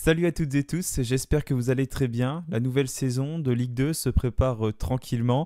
Salut à toutes et tous, j'espère que vous allez très bien. La nouvelle saison de Ligue 2 se prépare tranquillement.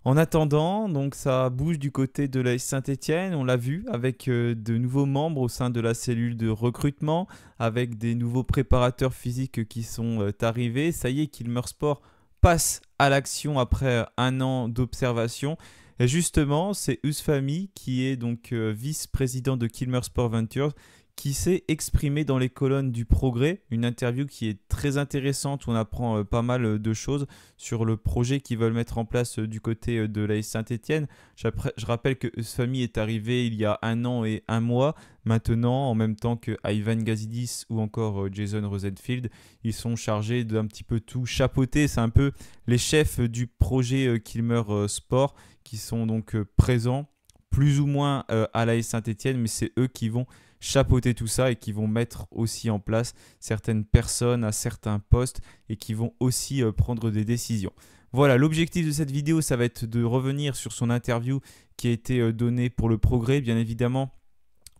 En attendant, donc ça bouge du côté de l'AS Saint-Étienne, on l'a vu avec de nouveaux membres au sein de la cellule de recrutement, avec des nouveaux préparateurs physiques qui sont arrivés. Ça y est, Kilmer Sport passe à l'action après un an d'observation. Et justement, c'est Usfami qui est donc vice-président de Kilmer Sport Ventures qui s'est exprimé dans les colonnes du Progrès, une interview qui est très intéressante où on apprend pas mal de choses sur le projet qu'ils veulent mettre en place du côté de l'AS Saint-Étienne. Je rappelle que Usfami est arrivé il y a un an et un mois. Maintenant, en même temps que Ivan Gazidis ou encore Jason Rosenfield, ils sont chargés d'un petit peu tout chapeauter. C'est un peu les chefs du projet Kilmer Sport qui sont donc présents plus ou moins à l'AS Saint-Étienne, mais c'est eux qui vont chapeauter tout ça et qui vont mettre aussi en place certaines personnes à certains postes et qui vont aussi prendre des décisions. Voilà, l'objectif de cette vidéo, ça va être de revenir sur son interview qui a été donnée pour le Progrès, bien évidemment.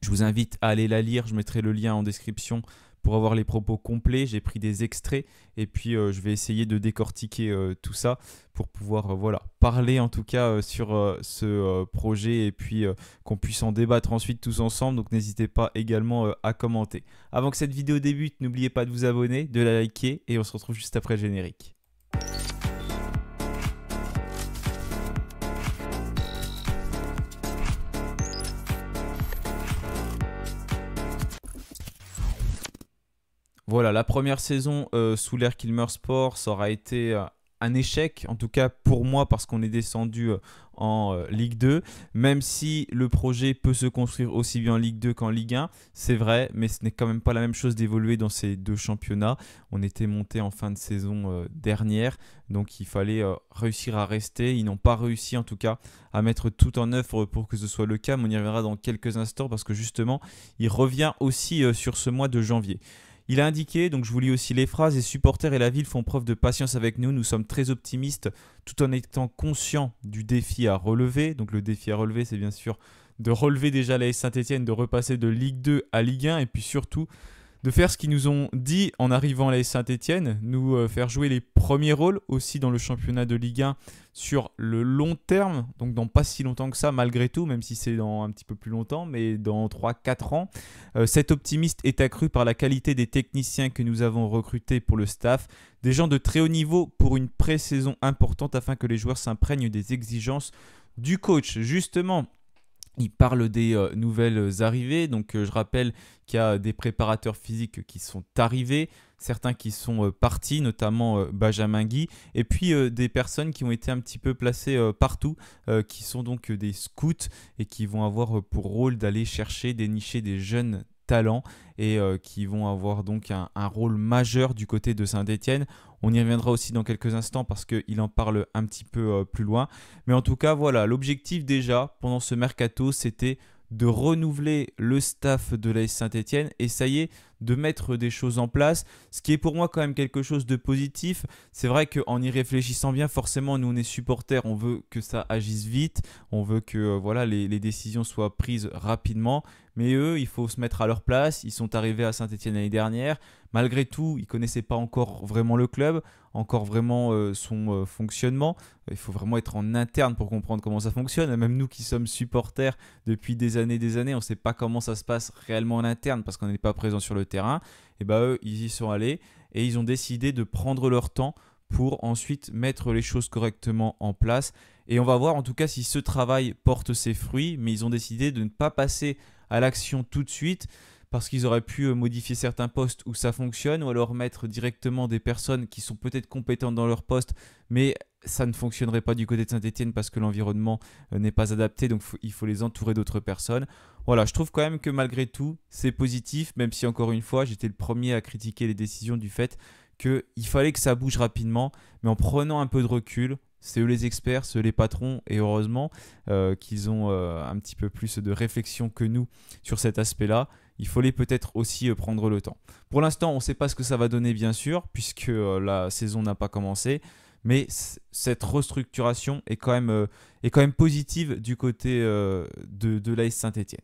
Je vous invite à aller la lire, je mettrai le lien en description pour avoir les propos complets. J'ai pris des extraits et puis je vais essayer de décortiquer tout ça pour pouvoir voilà, parler en tout cas sur ce projet et puis qu'on puisse en débattre ensuite tous ensemble. Donc n'hésitez pas également à commenter. Avant que cette vidéo débute, n'oubliez pas de vous abonner, de la liker et on se retrouve juste après le générique. Voilà, la première saison sous l'ère Kilmer Sport, ça aura été un échec, en tout cas pour moi, parce qu'on est descendu en Ligue 2. Même si le projet peut se construire aussi bien en Ligue 2 qu'en Ligue 1, c'est vrai, mais ce n'est quand même pas la même chose d'évoluer dans ces deux championnats. On était monté en fin de saison dernière, donc il fallait réussir à rester. Ils n'ont pas réussi en tout cas à mettre tout en œuvre pour que ce soit le cas, mais on y reviendra dans quelques instants parce que justement, il revient aussi sur ce mois de janvier. Il a indiqué, donc je vous lis aussi les phrases, les supporters et la ville font preuve de patience avec nous. Nous sommes très optimistes tout en étant conscients du défi à relever. Donc le défi à relever, c'est bien sûr de relever déjà l'AS Saint-Étienne, de repasser de Ligue 2 à Ligue 1 et puis surtout de faire ce qu'ils nous ont dit en arrivant à l'AS Saint-Étienne, nous faire jouer les premiers rôles aussi dans le championnat de Ligue 1 sur le long terme, donc dans pas si longtemps que ça malgré tout, même si c'est dans un petit peu plus longtemps, mais dans 3-4 ans. Cet optimisme est accru par la qualité des techniciens que nous avons recrutés pour le staff, des gens de très haut niveau pour une pré-saison importante afin que les joueurs s'imprègnent des exigences du coach. Justement, il parle des nouvelles arrivées, donc je rappelle qu'il y a des préparateurs physiques qui sont arrivés, certains qui sont partis, notamment Benjamin Guy, et puis des personnes qui ont été un petit peu placées partout, qui sont donc des scouts et qui vont avoir pour rôle d'aller chercher, dénicher des jeunes talents et qui vont avoir donc un rôle majeur du côté de Saint-Étienne. On y reviendra aussi dans quelques instants parce qu'il en parle un petit peu plus loin. Mais en tout cas, voilà, l'objectif déjà pendant ce mercato, c'était de renouveler le staff de l'AS Saint-Étienne et ça y est, de mettre des choses en place, ce qui est pour moi quand même quelque chose de positif. C'est vrai qu'en y réfléchissant bien, forcément, nous on est supporters, on veut que ça agisse vite, on veut que voilà, les décisions soient prises rapidement, mais eux, il faut se mettre à leur place. Ils sont arrivés à Saint-Étienne l'année dernière, malgré tout, ils ne connaissaient pas encore vraiment le club, encore vraiment son fonctionnement. Il faut vraiment être en interne pour comprendre comment ça fonctionne. Même nous qui sommes supporters depuis des années, on ne sait pas comment ça se passe réellement en interne parce qu'on n'est pas présent sur le terrain. Et bah eux, ils y sont allés et ils ont décidé de prendre leur temps pour ensuite mettre les choses correctement en place. Et on va voir en tout cas si ce travail porte ses fruits, mais ils ont décidé de ne pas passer à l'action tout de suite parce qu'ils auraient pu modifier certains postes où ça fonctionne ou alors mettre directement des personnes qui sont peut-être compétentes dans leur poste, mais ça ne fonctionnerait pas du côté de Saint-Étienne parce que l'environnement n'est pas adapté, donc il faut les entourer d'autres personnes. Voilà, je trouve quand même que malgré tout, c'est positif, même si encore une fois, j'étais le premier à critiquer les décisions du fait qu'il fallait que ça bouge rapidement, mais en prenant un peu de recul. C'est eux les experts, c'est eux les patrons et heureusement qu'ils ont un petit peu plus de réflexion que nous sur cet aspect-là. Il fallait peut-être aussi prendre le temps. Pour l'instant, on ne sait pas ce que ça va donner bien sûr puisque la saison n'a pas commencé. Mais cette restructuration est quand même positive du côté de l'AS Saint-Étienne.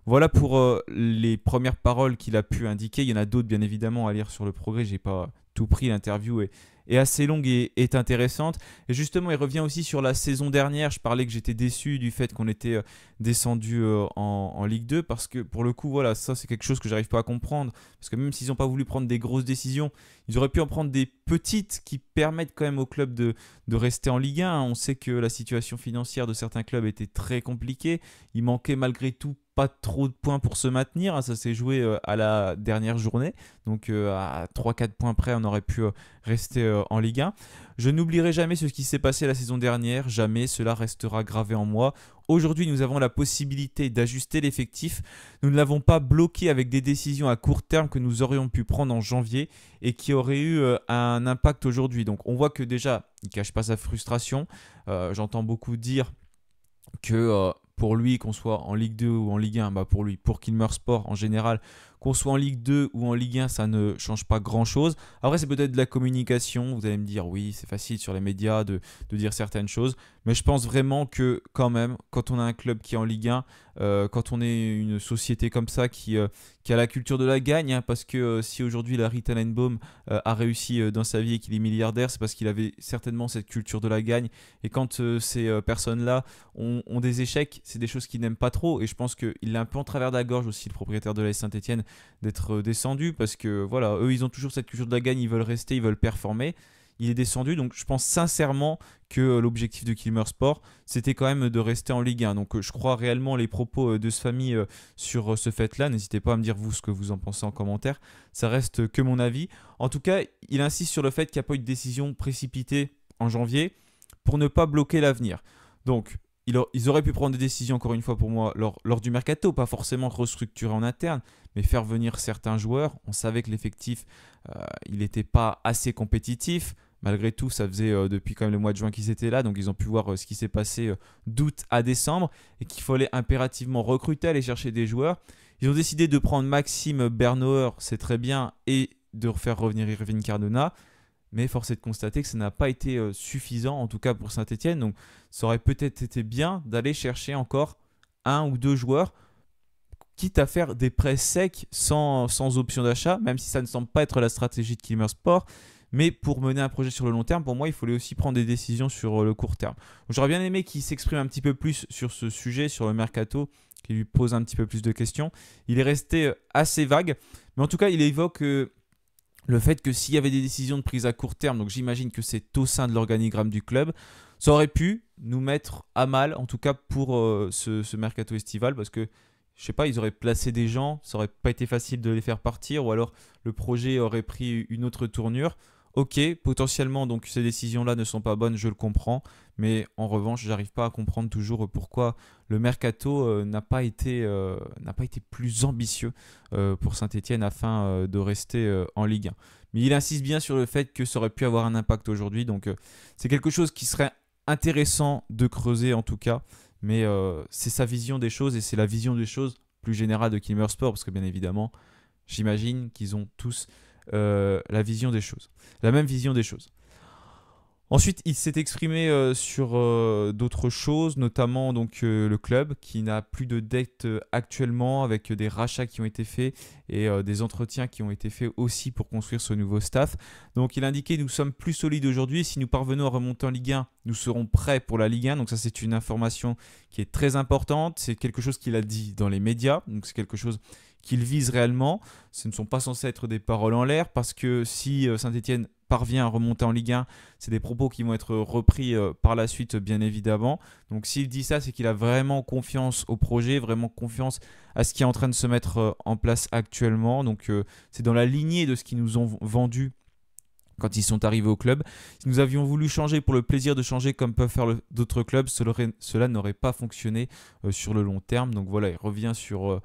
Voilà pour les premières paroles qu'il a pu indiquer. Il y en a d'autres, bien évidemment, à lire sur le progrès. J'ai pas tout pris. L'interview est assez longue et est intéressante. Et justement, il revient aussi sur la saison dernière. Je parlais que j'étais déçu du fait qu'on était descendu en Ligue 2 parce que pour le coup, voilà, ça c'est quelque chose que j'arrive pas à comprendre. Parce que même s'ils n'ont pas voulu prendre des grosses décisions, ils auraient pu en prendre des petites qui permettent quand même au club de rester en Ligue 1. On sait que la situation financière de certains clubs était très compliquée. Il manquait malgré tout pas trop de points pour se maintenir. Ça s'est joué à la dernière journée. Donc à 3-4 points près, on aurait pu rester en Ligue 1. Je n'oublierai jamais ce qui s'est passé la saison dernière. Jamais, cela restera gravé en moi. Aujourd'hui, nous avons la possibilité d'ajuster l'effectif. Nous ne l'avons pas bloqué avec des décisions à court terme que nous aurions pu prendre en janvier et qui auraient eu un impact aujourd'hui. Donc on voit que déjà, il ne cache pas sa frustration. J'entends beaucoup dire que pour lui, qu'on soit en Ligue 2 ou en Ligue 1, bah pour lui, pour Kilmer Sport en général, qu'on soit en Ligue 2 ou en Ligue 1, ça ne change pas grand-chose. Après, c'est peut-être de la communication. Vous allez me dire, oui, c'est facile sur les médias de dire certaines choses. Mais je pense vraiment que quand même, quand on a un club qui est en Ligue 1, quand on est une société comme ça qui a la culture de la gagne, hein, parce que si aujourd'hui Larry Tannenbaum a réussi dans sa vie et qu'il est milliardaire, c'est parce qu'il avait certainement cette culture de la gagne. Et quand ces personnes-là ont des échecs, c'est des choses qu'ils n'aiment pas trop. Et je pense qu'il est un peu en travers de la gorge aussi, le propriétaire de l'AS Saint-Etienne, d'être descendu parce que voilà, eux ils ont toujours cette culture de la gagne, ils veulent rester, ils veulent performer. Il est descendu, donc je pense sincèrement que l'objectif de Kilmer Sport, c'était quand même de rester en Ligue 1. Donc je crois réellement les propos de ce famille sur ce fait-là. N'hésitez pas à me dire vous ce que vous en pensez en commentaire. Ça reste que mon avis. En tout cas, il insiste sur le fait qu'il n'y a pas eu de décision précipitée en janvier pour ne pas bloquer l'avenir. Donc ils auraient pu prendre des décisions, encore une fois pour moi, lors du mercato, pas forcément restructurer en interne, mais faire venir certains joueurs. On savait que l'effectif, il n'était pas assez compétitif. Malgré tout, ça faisait depuis quand même le mois de juin qu'ils étaient là, donc ils ont pu voir ce qui s'est passé d'août à décembre et qu'il fallait impérativement recruter, aller chercher des joueurs. Ils ont décidé de prendre Maxime Bernauer, c'est très bien, et de faire revenir Irving Cardona. Mais force est de constater que ça n'a pas été suffisant, en tout cas pour Saint-Etienne. Donc ça aurait peut-être été bien d'aller chercher encore un ou deux joueurs, quitte à faire des prêts secs sans option d'achat, même si ça ne semble pas être la stratégie de Kilmer Sport. Mais pour mener un projet sur le long terme, pour moi, il fallait aussi prendre des décisions sur le court terme. J'aurais bien aimé qu'il s'exprime un petit peu plus sur ce sujet, sur le mercato, qu'il lui pose un petit peu plus de questions. Il est resté assez vague, mais en tout cas, il évoque le fait que s'il y avait des décisions de prise à court terme, donc j'imagine que c'est au sein de l'organigramme du club, ça aurait pu nous mettre à mal, en tout cas pour ce mercato estival, parce que je sais pas, ils auraient placé des gens, ça aurait pas été facile de les faire partir, ou alors le projet aurait pris une autre tournure. Ok, potentiellement, donc ces décisions-là ne sont pas bonnes, je le comprends, mais en revanche, j'arrive pas à comprendre toujours pourquoi le mercato n'a pas été plus ambitieux pour Saint-Etienne afin de rester en Ligue 1. Mais il insiste bien sur le fait que ça aurait pu avoir un impact aujourd'hui, donc c'est quelque chose qui serait intéressant de creuser en tout cas, mais c'est sa vision des choses et c'est la vision des choses plus générale de Kilmer Sport, parce que bien évidemment, j'imagine qu'ils ont tous la vision des choses, la même vision des choses. Ensuite, il s'est exprimé sur d'autres choses, notamment donc le club qui n'a plus de dette actuellement, avec des rachats qui ont été faits et des entretiens qui ont été faits aussi pour construire ce nouveau staff. Donc il indiquait: nous sommes plus solides aujourd'hui, si nous parvenons à remonter en Ligue 1, nous serons prêts pour la Ligue 1. Donc ça, c'est une information qui est très importante, c'est quelque chose qu'il a dit dans les médias, donc c'est quelque chose qu'il vise réellement. Ce ne sont pas censés être des paroles en l'air, parce que si Saint-Etienne parvient à remonter en Ligue 1, c'est des propos qui vont être repris par la suite, bien évidemment. Donc s'il dit ça, c'est qu'il a vraiment confiance au projet, vraiment confiance à ce qui est en train de se mettre en place actuellement. Donc c'est dans la lignée de ce qu'ils nous ont vendu quand ils sont arrivés au club. Si nous avions voulu changer pour le plaisir de changer comme peuvent faire d'autres clubs, cela n'aurait pas fonctionné sur le long terme. Donc voilà, il revient sur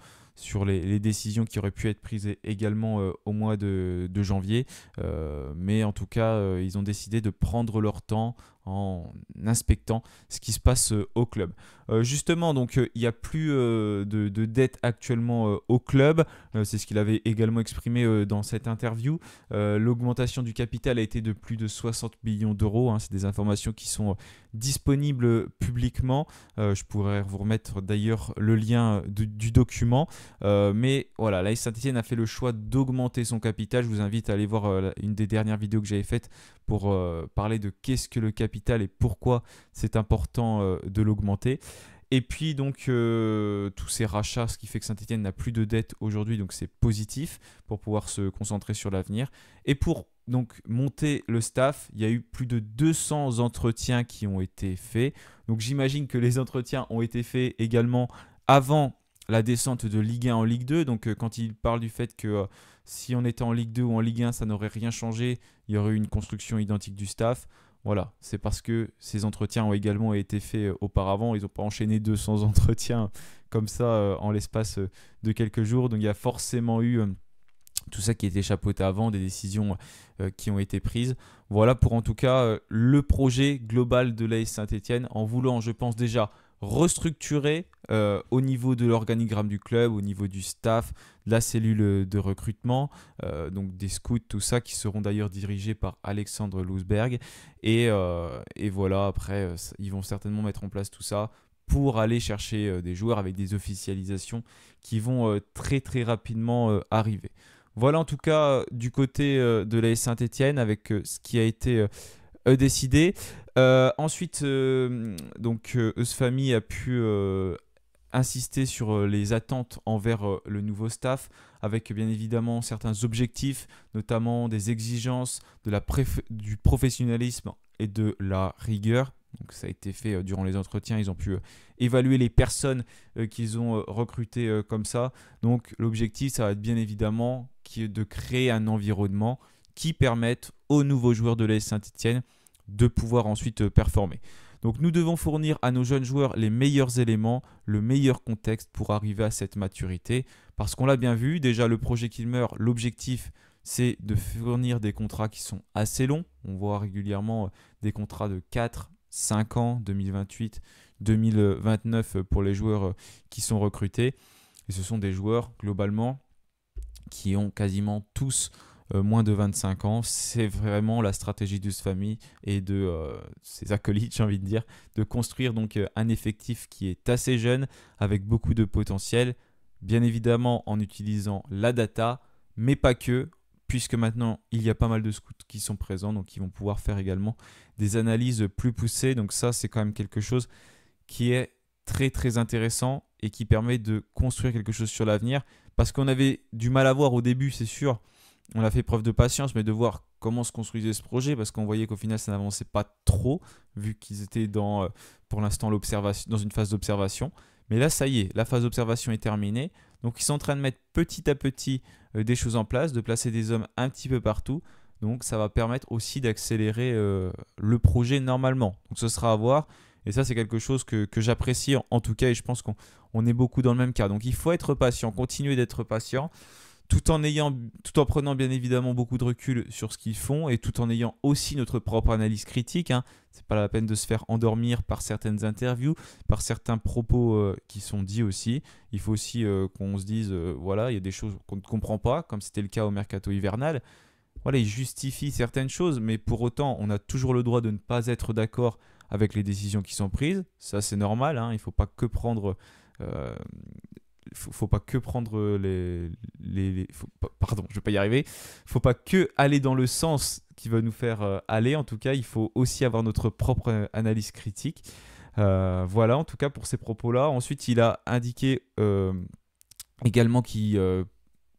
les décisions qui auraient pu être prises également au mois de janvier. Mais en tout cas, ils ont décidé de prendre leur temps en inspectant ce qui se passe au club. Justement, donc il n'y a plus de dette actuellement au club. C'est ce qu'il avait également exprimé dans cette interview. L'augmentation du capital a été de plus de 60 millions d'euros. C'est des informations qui sont disponibles publiquement. Je pourrais vous remettre d'ailleurs le lien du document. Mais voilà, l'AS Saint-Etienne a fait le choix d'augmenter son capital. Je vous invite à aller voir une des dernières vidéos que j'avais faites pour parler de qu'est-ce que le capital et pourquoi c'est important de l'augmenter. Et puis donc tous ces rachats, ce qui fait que Saint-Etienne n'a plus de dette aujourd'hui, donc c'est positif pour pouvoir se concentrer sur l'avenir. Et pour donc monter le staff, il y a eu plus de 200 entretiens qui ont été faits. Donc j'imagine que les entretiens ont été faits également avant la descente de Ligue 1 en Ligue 2. Donc quand il parle du fait que si on était en Ligue 2 ou en Ligue 1, ça n'aurait rien changé, il y aurait eu une construction identique du staff. Voilà, c'est parce que ces entretiens ont également été faits auparavant. Ils n'ont pas enchaîné 200 entretiens comme ça en l'espace de quelques jours. Donc il y a forcément eu tout ça qui a été chapeauté avant, des décisions qui ont été prises. Voilà pour en tout cas le projet global de l'AS Saint-Etienne, en voulant, je pense déjà, restructurer au niveau de l'organigramme du club, au niveau du staff, de la cellule de recrutement, donc des scouts, tout ça, qui seront d'ailleurs dirigés par Alexandre Lousberg. Et voilà, après, ils vont certainement mettre en place tout ça pour aller chercher des joueurs avec des officialisations qui vont très très rapidement arriver. Voilà en tout cas du côté de l'AS Saint-Etienne avec ce qui a été décidé. Ensuite, donc Eusfami a pu insister sur les attentes envers le nouveau staff, avec bien évidemment certains objectifs, notamment des exigences, du professionnalisme et de la rigueur. Donc ça a été fait durant les entretiens, ils ont pu évaluer les personnes qu'ils ont recrutées comme ça. Donc l'objectif, ça va être bien évidemment de créer un environnement qui permette aux nouveaux joueurs de l'AS Saint-Etienne de pouvoir ensuite performer. Donc nous devons fournir à nos jeunes joueurs les meilleurs éléments, le meilleur contexte pour arriver à cette maturité. Parce qu'on l'a bien vu, déjà le projet Kilmer, l'objectif c'est de fournir des contrats qui sont assez longs. On voit régulièrement des contrats de 4, 5 ans, 2028, 2029 pour les joueurs qui sont recrutés. Et ce sont des joueurs globalement qui ont quasiment tous moins de 25 ans. C'est vraiment la stratégie d'Eusfami et de ses acolytes, j'ai envie de dire, de construire donc un effectif qui est assez jeune, avec beaucoup de potentiel, bien évidemment en utilisant la data, mais pas que, puisque maintenant il y a pas mal de scouts qui sont présents, donc ils vont pouvoir faire également des analyses plus poussées. Donc ça, c'est quand même quelque chose qui est très très intéressant et qui permet de construire quelque chose sur l'avenir, parce qu'on avait du mal à voir au début, c'est sûr. On a fait preuve de patience, mais de voir comment se construisait ce projet, parce qu'on voyait qu'au final ça n'avançait pas trop, vu qu'ils étaient pour l'instant dans une phase d'observation. Mais là, ça y est, la phase d'observation est terminée. Donc ils sont en train de mettre petit à petit des choses en place, de placer des hommes un petit peu partout. Donc ça va permettre aussi d'accélérer le projet normalement. Donc ce sera à voir. Et ça, c'est quelque chose que j'apprécie en tout cas, et je pense qu'on est beaucoup dans le même cas. Donc il faut être patient, continuer d'être patient, tout en prenant bien évidemment beaucoup de recul sur ce qu'ils font, et tout en ayant aussi notre propre analyse critique. C'est pas la peine de se faire endormir par certaines interviews, par certains propos qui sont dits aussi. Il faut aussi qu'on se dise, voilà, il y a des choses qu'on ne comprend pas, comme c'était le cas au mercato hivernal. Voilà, ils justifient certaines choses, mais pour autant, on a toujours le droit de ne pas être d'accord avec les décisions qui sont prises. Ça, c'est normal. Il ne faut pas que prendre... faut pas que prendre pardon, je vais pas y arriver. Faut pas que aller dans le sens qui va nous faire aller. En tout cas, il faut aussi avoir notre propre analyse critique. Voilà, en tout cas pour ces propos-là. Ensuite, il a indiqué également qu'il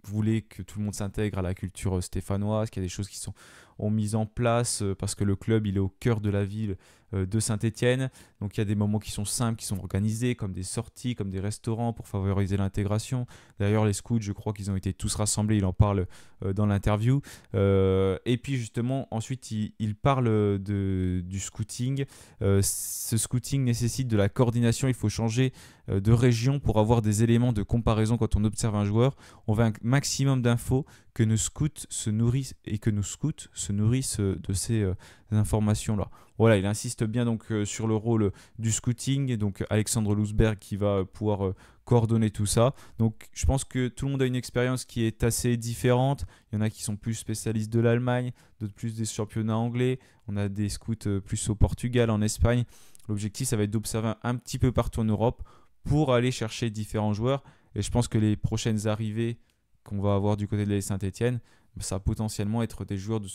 voulait que tout le monde s'intègre à la culture stéphanoise, qu'il y a des choses qui sont mises en place parce que le club il est au cœur de la ville de Saint-Etienne. Donc il y a des moments qui sont simples, qui sont organisés, comme des sorties, comme des restaurants pour favoriser l'intégration. D'ailleurs les scouts, je crois qu'ils ont été tous rassemblés, il en parle dans l'interview. Et puis justement, ensuite il parle du scouting. Ce scouting nécessite de la coordination, il faut changer de région pour avoir des éléments de comparaison quand on observe un joueur. On veut un maximum d'infos, que nos scouts se nourrissent et que nos scouts se se nourrissent de ces informations-là. Voilà, il insiste bien donc sur le rôle du scouting, et donc Alexandre Lousberg qui va pouvoir coordonner tout ça. Donc je pense que tout le monde a une expérience qui est assez différente. Il y en a qui sont plus spécialistes de l'Allemagne, d'autres plus des championnats anglais. On a des scouts plus au Portugal, en Espagne. L'objectif, ça va être d'observer un petit peu partout en Europe pour aller chercher différents joueurs. Et je pense que les prochaines arrivées qu'on va avoir du côté de la Saint-Etienne, ça va potentiellement être des joueurs de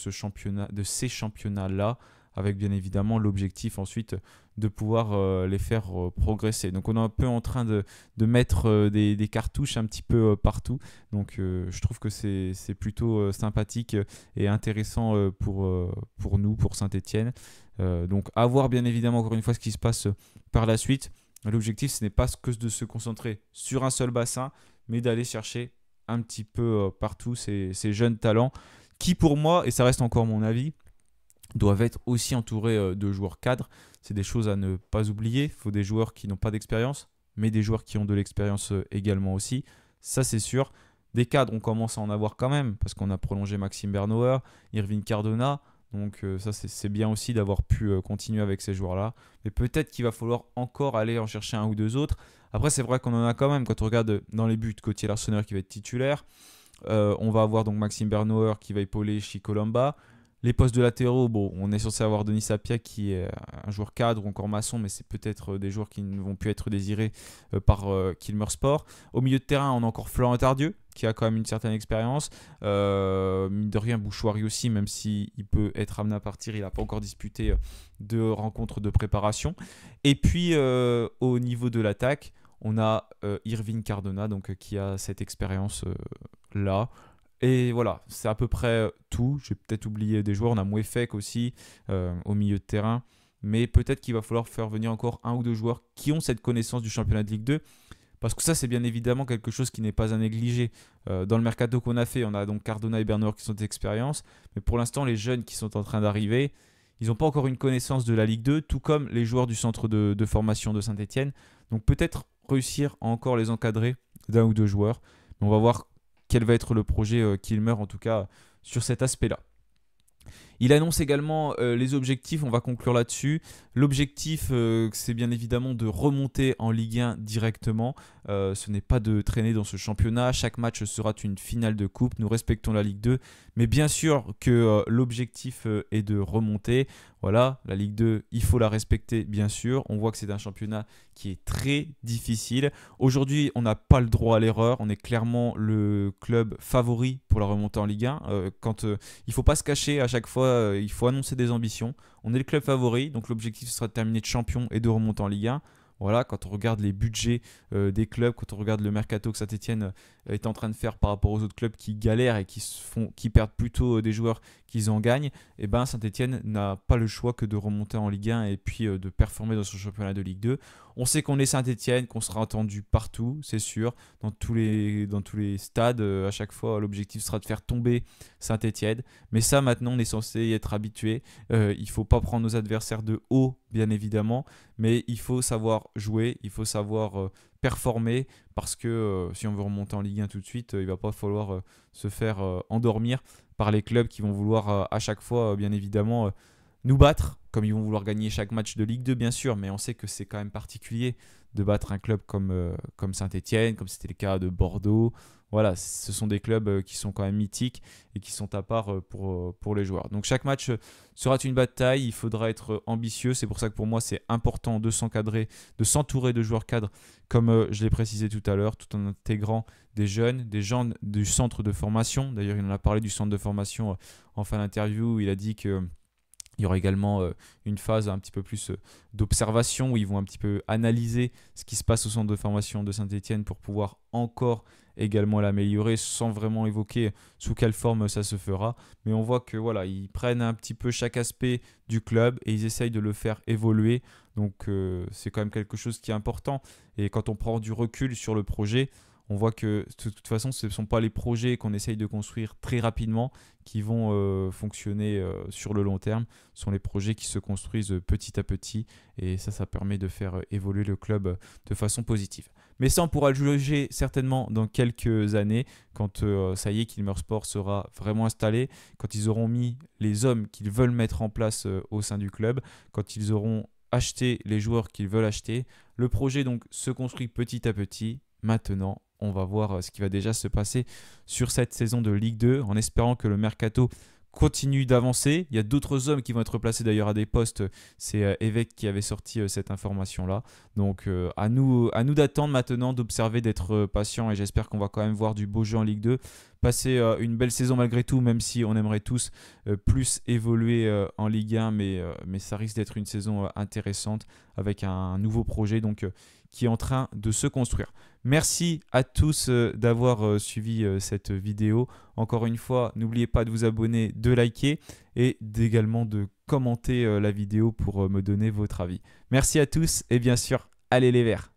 ces championnats-là, avec bien évidemment l'objectif ensuite de pouvoir les faire progresser. Donc on est un peu en train de mettre des cartouches un petit peu partout. Donc je trouve que c'est plutôt sympathique et intéressant pour nous, pour Saint-Etienne. Donc à voir bien évidemment encore une fois ce qui se passe par la suite. L'objectif, ce n'est pas que de se concentrer sur un seul bassin, mais d'aller chercher un petit peu partout ces jeunes talents qui, pour moi, et ça reste encore mon avis, doivent être aussi entourés de joueurs cadres. C'est des choses à ne pas oublier. Il faut des joueurs qui n'ont pas d'expérience, mais des joueurs qui ont de l'expérience également aussi. Ça, c'est sûr. Des cadres, on commence à en avoir quand même, parce qu'on a prolongé Maxime Bernauer, Irving Cardona. Donc ça, c'est bien aussi d'avoir pu continuer avec ces joueurs-là. Mais peut-être qu'il va falloir encore aller en chercher un ou deux autres. Après, c'est vrai qu'on en a quand même. Quand on regarde dans les buts, Gauthier Larsonneur qui va être titulaire. On va avoir donc Maxime Bernauer qui va épauler Chico Lomba. Les postes de latéraux, bon, on est censé avoir Denis Sapia qui est un joueur cadre ou encore maçon, mais c'est peut-être des joueurs qui ne vont plus être désirés par Kilmer Sport. Au milieu de terrain, on a encore Florent Tardieu qui a quand même une certaine expérience. Mine de rien, Bouchoirie aussi, même s'il peut être amené à partir, il n'a pas encore disputé de rencontres de préparation. Et puis, au niveau de l'attaque, on a Irving Cardona donc, qui a cette expérience-là. Et voilà, c'est à peu près tout. J'ai peut-être oublié des joueurs. On a Mouefek aussi au milieu de terrain. Mais peut-être qu'il va falloir faire venir encore un ou deux joueurs qui ont cette connaissance du championnat de Ligue 2. Parce que ça, c'est bien évidemment quelque chose qui n'est pas à négliger. Dans le mercato qu'on a fait, on a donc Cardona et Bernauer qui sont d'expérience. Mais pour l'instant, les jeunes qui sont en train d'arriver, ils n'ont pas encore une connaissance de la Ligue 2, tout comme les joueurs du centre de formation de Saint-Etienne. Donc peut-être réussir à encore les encadrer d'un ou deux joueurs. Mais on va voir quel va être le projet Kilmer, en tout cas, sur cet aspect-là. Il annonce également les objectifs, on va conclure là-dessus. L'objectif, c'est bien évidemment de remonter en Ligue 1 directement. Ce n'est pas de traîner dans ce championnat. Chaque match sera une finale de coupe. Nous respectons la Ligue 2. Mais bien sûr que l'objectif est de remonter. Voilà, la Ligue 2, il faut la respecter, bien sûr. On voit que c'est un championnat qui est très difficile. Aujourd'hui, on n'a pas le droit à l'erreur. On est clairement le club favori pour la remontée en Ligue 1. Il ne faut pas se cacher à chaque fois, il faut annoncer des ambitions. On est le club favori, donc l'objectif sera de terminer de champion et de remonter en Ligue 1. Voilà, quand on regarde les budgets des clubs, quand on regarde le mercato que Saint-Etienne est en train de faire par rapport aux autres clubs qui galèrent et qui perdent plutôt des joueurs qu'ils en gagnent, et ben Saint-Etienne n'a pas le choix que de remonter en Ligue 1 et puis de performer dans son championnat de Ligue 2. On sait qu'on est Saint-Etienne, qu'on sera entendu partout, c'est sûr, dans tous les stades. À chaque fois, l'objectif sera de faire tomber Saint-Etienne. Mais ça, maintenant, on est censé y être habitué. Il ne faut pas prendre nos adversaires de haut, bien évidemment, mais il faut savoir jouer, il faut savoir performer, parce que si on veut remonter en Ligue 1 tout de suite, il ne va pas falloir se faire endormir par les clubs qui vont vouloir à chaque fois, bien évidemment, nous battre, comme ils vont vouloir gagner chaque match de Ligue 2, bien sûr, mais on sait que c'est quand même particulier de battre un club comme Saint-Etienne, comme c'était le cas de Bordeaux. Voilà, ce sont des clubs qui sont quand même mythiques et qui sont à part pour les joueurs. Donc chaque match sera une bataille, il faudra être ambitieux. C'est pour ça que pour moi, c'est important de s'encadrer, de s'entourer de joueurs cadres, comme je l'ai précisé tout à l'heure, tout en intégrant des jeunes, des gens du centre de formation. D'ailleurs, il en a parlé du centre de formation en fin d'interview. Il a dit que il y aura également une phase un petit peu plus d'observation où ils vont un petit peu analyser ce qui se passe au centre de formation de Saint-Etienne pour pouvoir encore également l'améliorer sans vraiment évoquer sous quelle forme ça se fera. Mais on voit que voilà, ils prennent un petit peu chaque aspect du club et ils essayent de le faire évoluer. Donc c'est quand même quelque chose qui est important. Et quand on prend du recul sur le projet, on voit que de toute façon, ce ne sont pas les projets qu'on essaye de construire très rapidement qui vont fonctionner sur le long terme. Ce sont les projets qui se construisent petit à petit et ça permet de faire évoluer le club de façon positive. Mais ça, on pourra le juger certainement dans quelques années, quand ça y est, Kilmer Sport sera vraiment installé, quand ils auront mis les hommes qu'ils veulent mettre en place au sein du club, quand ils auront acheté les joueurs qu'ils veulent acheter. Le projet donc se construit petit à petit. Maintenant, on va voir ce qui va déjà se passer sur cette saison de Ligue 2, en espérant que le mercato continue d'avancer. Il y a d'autres hommes qui vont être placés d'ailleurs à des postes. C'est Évêque qui avait sorti cette information-là. Donc à nous d'attendre maintenant, d'observer, d'être patient, et j'espère qu'on va quand même voir du beau jeu en Ligue 2. Passer une belle saison malgré tout, même si on aimerait tous plus évoluer en Ligue 1, mais ça risque d'être une saison intéressante avec un nouveau projet donc, qui est en train de se construire. Merci à tous d'avoir suivi cette vidéo. Encore une fois, n'oubliez pas de vous abonner, de liker et également de commenter la vidéo pour me donner votre avis. Merci à tous et bien sûr, allez les Verts!